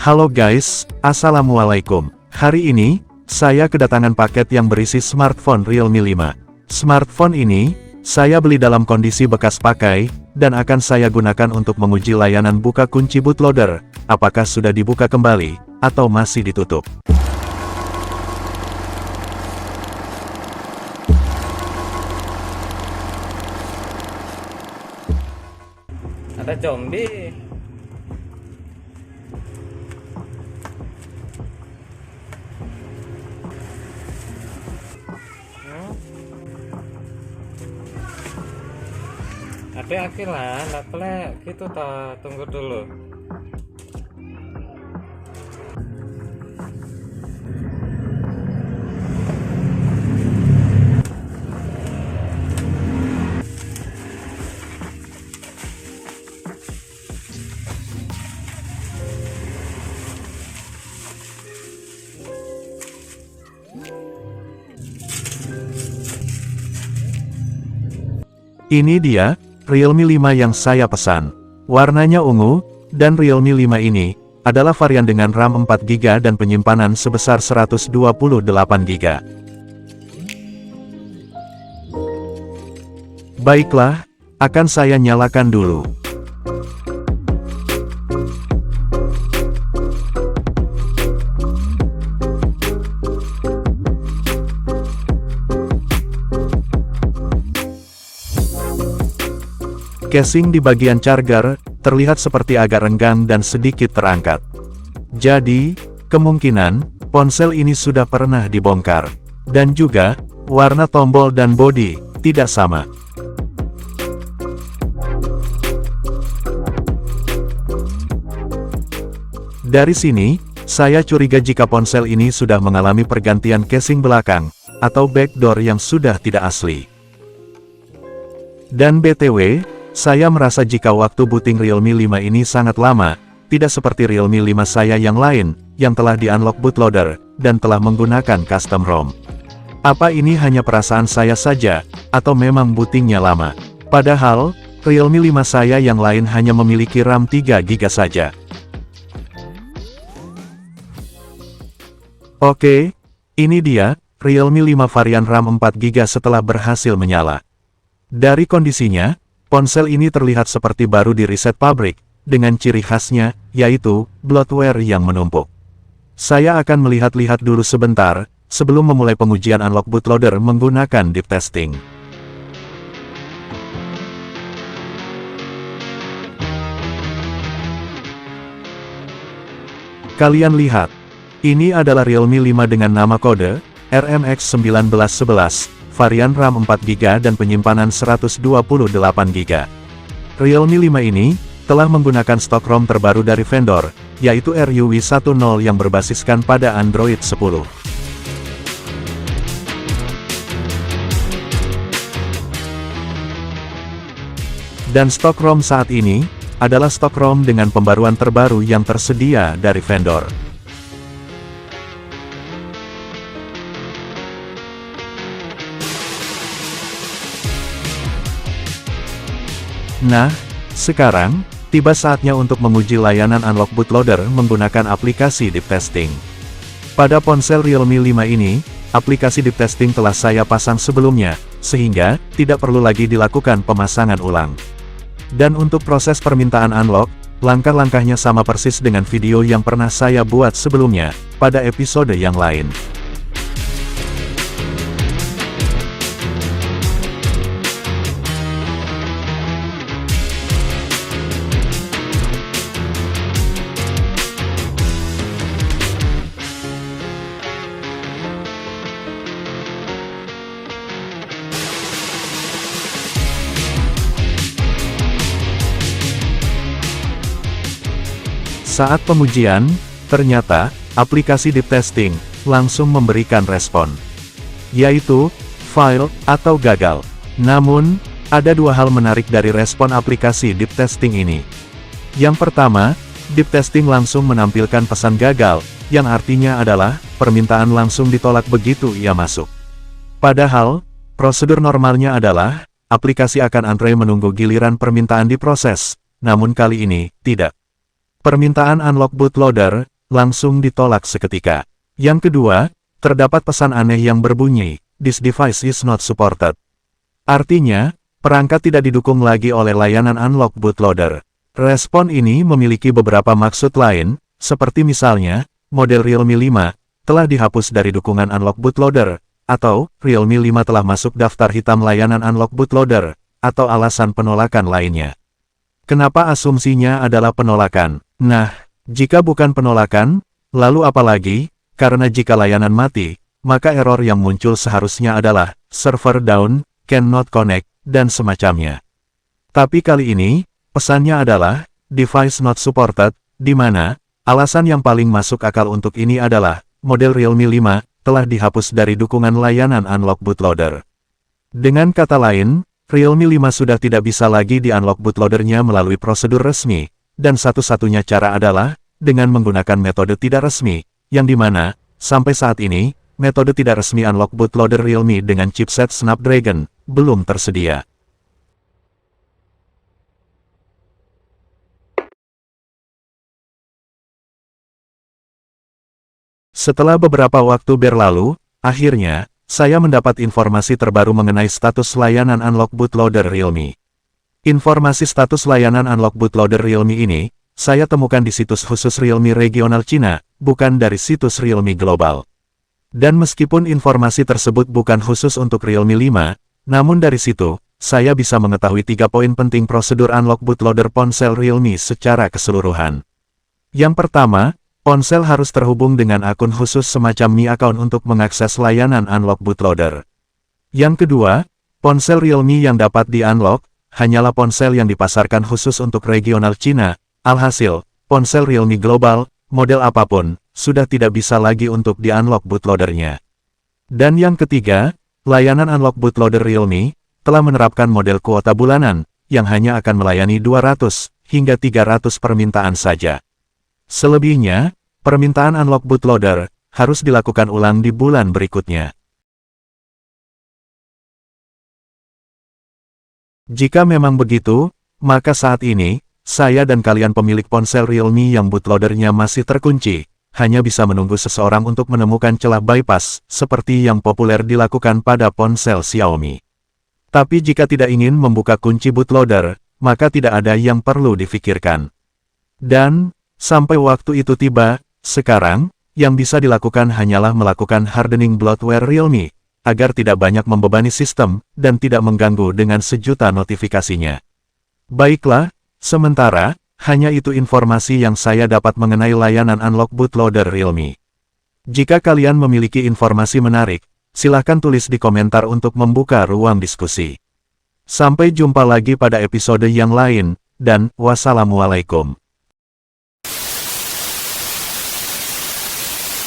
Halo guys, Assalamualaikum. Hari ini, saya kedatangan paket yang berisi smartphone Realme 5. Smartphone ini, saya beli dalam kondisi bekas pakai, dan akan saya gunakan untuk menguji layanan buka kunci bootloader, apakah sudah dibuka kembali, atau masih ditutup. Ada zombie. Ada akhirnya, nggak boleh gitu ta, tunggu dulu. Ini dia, Realme 5 yang saya pesan. Warnanya ungu, dan Realme 5 ini, adalah varian dengan RAM 4GB dan penyimpanan sebesar 128GB. Baiklah, akan saya nyalakan dulu. Casing di bagian charger, terlihat seperti agak renggang dan sedikit terangkat. Jadi, kemungkinan, ponsel ini sudah pernah dibongkar. Dan juga, warna tombol dan bodi, tidak sama. Dari sini, saya curiga jika ponsel ini sudah mengalami pergantian casing belakang, atau backdoor yang sudah tidak asli. Dan BTW, saya merasa jika waktu booting Realme 5 ini sangat lama, tidak seperti Realme 5 saya yang lain, yang telah di-unlock bootloader, dan telah menggunakan custom ROM. Apa ini hanya perasaan saya saja, atau memang bootingnya lama? Padahal, Realme 5 saya yang lain hanya memiliki RAM 3GB saja. Oke, ini dia, Realme 5 varian RAM 4GB setelah berhasil menyala. Dari kondisinya, ponsel ini terlihat seperti baru di reset pabrik, dengan ciri khasnya, yaitu, bloatware yang menumpuk. Saya akan melihat-lihat dulu sebentar, sebelum memulai pengujian unlock bootloader menggunakan deep testing. Kalian lihat, ini adalah Realme 5 dengan nama kode, RMX1911, varian RAM 4GB dan penyimpanan 128GB. Realme 5 ini, telah menggunakan stok ROM terbaru dari vendor, yaitu RUW10 yang berbasiskan pada Android 10. Dan stok ROM saat ini, adalah stok ROM dengan pembaruan terbaru yang tersedia dari vendor. Nah, sekarang, tiba saatnya untuk menguji layanan unlock bootloader menggunakan aplikasi deep testing. Pada ponsel Realme 5 ini, aplikasi deep testing telah saya pasang sebelumnya, sehingga, tidak perlu lagi dilakukan pemasangan ulang. Dan untuk proses permintaan unlock, langkah-langkahnya sama persis dengan video yang pernah saya buat sebelumnya, pada episode yang lain. Saat pengujian, ternyata, aplikasi deep testing, langsung memberikan respon. Yaitu, fail, atau gagal. Namun, ada dua hal menarik dari respon aplikasi deep testing ini. Yang pertama, deep testing langsung menampilkan pesan gagal, yang artinya adalah, permintaan langsung ditolak begitu ia masuk. Padahal, prosedur normalnya adalah, aplikasi akan antre menunggu giliran permintaan diproses, namun kali ini, tidak. Permintaan unlock bootloader langsung ditolak seketika. Yang kedua, terdapat pesan aneh yang berbunyi, "This device is not supported." Artinya, perangkat tidak didukung lagi oleh layanan unlock bootloader. Respon ini memiliki beberapa maksud lain, seperti misalnya, model Realme 5 telah dihapus dari dukungan unlock bootloader, atau Realme 5 telah masuk daftar hitam layanan unlock bootloader, atau alasan penolakan lainnya. Kenapa asumsinya adalah penolakan? Nah, jika bukan penolakan, lalu apa lagi? Karena jika layanan mati, maka error yang muncul seharusnya adalah server down, cannot connect, dan semacamnya. Tapi kali ini, pesannya adalah device not supported, di mana alasan yang paling masuk akal untuk ini adalah model Realme 5 telah dihapus dari dukungan layanan unlock bootloader. Dengan kata lain, Realme 5 sudah tidak bisa lagi di-unlock bootloadernya melalui prosedur resmi, dan satu-satunya cara adalah dengan menggunakan metode tidak resmi, yang dimana, sampai saat ini, metode tidak resmi unlock bootloader Realme dengan chipset Snapdragon belum tersedia. Setelah beberapa waktu berlalu, akhirnya, saya mendapat informasi terbaru mengenai status layanan unlock bootloader Realme. Informasi status layanan unlock bootloader Realme ini, saya temukan di situs khusus Realme regional Cina, bukan dari situs Realme global. Dan meskipun informasi tersebut bukan khusus untuk Realme 5, namun dari situ, saya bisa mengetahui 3 poin penting prosedur unlock bootloader ponsel Realme secara keseluruhan. Yang pertama, ponsel harus terhubung dengan akun khusus semacam Mi Account untuk mengakses layanan unlock bootloader. Yang kedua, ponsel Realme yang dapat di-unlock hanyalah ponsel yang dipasarkan khusus untuk regional Cina. Alhasil, ponsel Realme global, model apapun, sudah tidak bisa lagi untuk di-unlock bootloadernya. Dan yang ketiga, layanan unlock bootloader Realme telah menerapkan model kuota bulanan, yang hanya akan melayani 200 hingga 300 permintaan saja. Selebihnya, permintaan unlock bootloader harus dilakukan ulang di bulan berikutnya. Jika memang begitu, maka saat ini, saya dan kalian pemilik ponsel Realme yang bootloadernya masih terkunci, hanya bisa menunggu seseorang untuk menemukan celah bypass, seperti yang populer dilakukan pada ponsel Xiaomi. Tapi jika tidak ingin membuka kunci bootloader, maka tidak ada yang perlu difikirkan. Dan, sampai waktu itu tiba, sekarang, yang bisa dilakukan hanyalah melakukan hardening bloatware Realme, agar tidak banyak membebani sistem, dan tidak mengganggu dengan sejuta notifikasinya. Baiklah, sementara, hanya itu informasi yang saya dapat mengenai layanan unlock bootloader Realme. Jika kalian memiliki informasi menarik, silahkan tulis di komentar untuk membuka ruang diskusi. Sampai jumpa lagi pada episode yang lain, dan wassalamualaikum.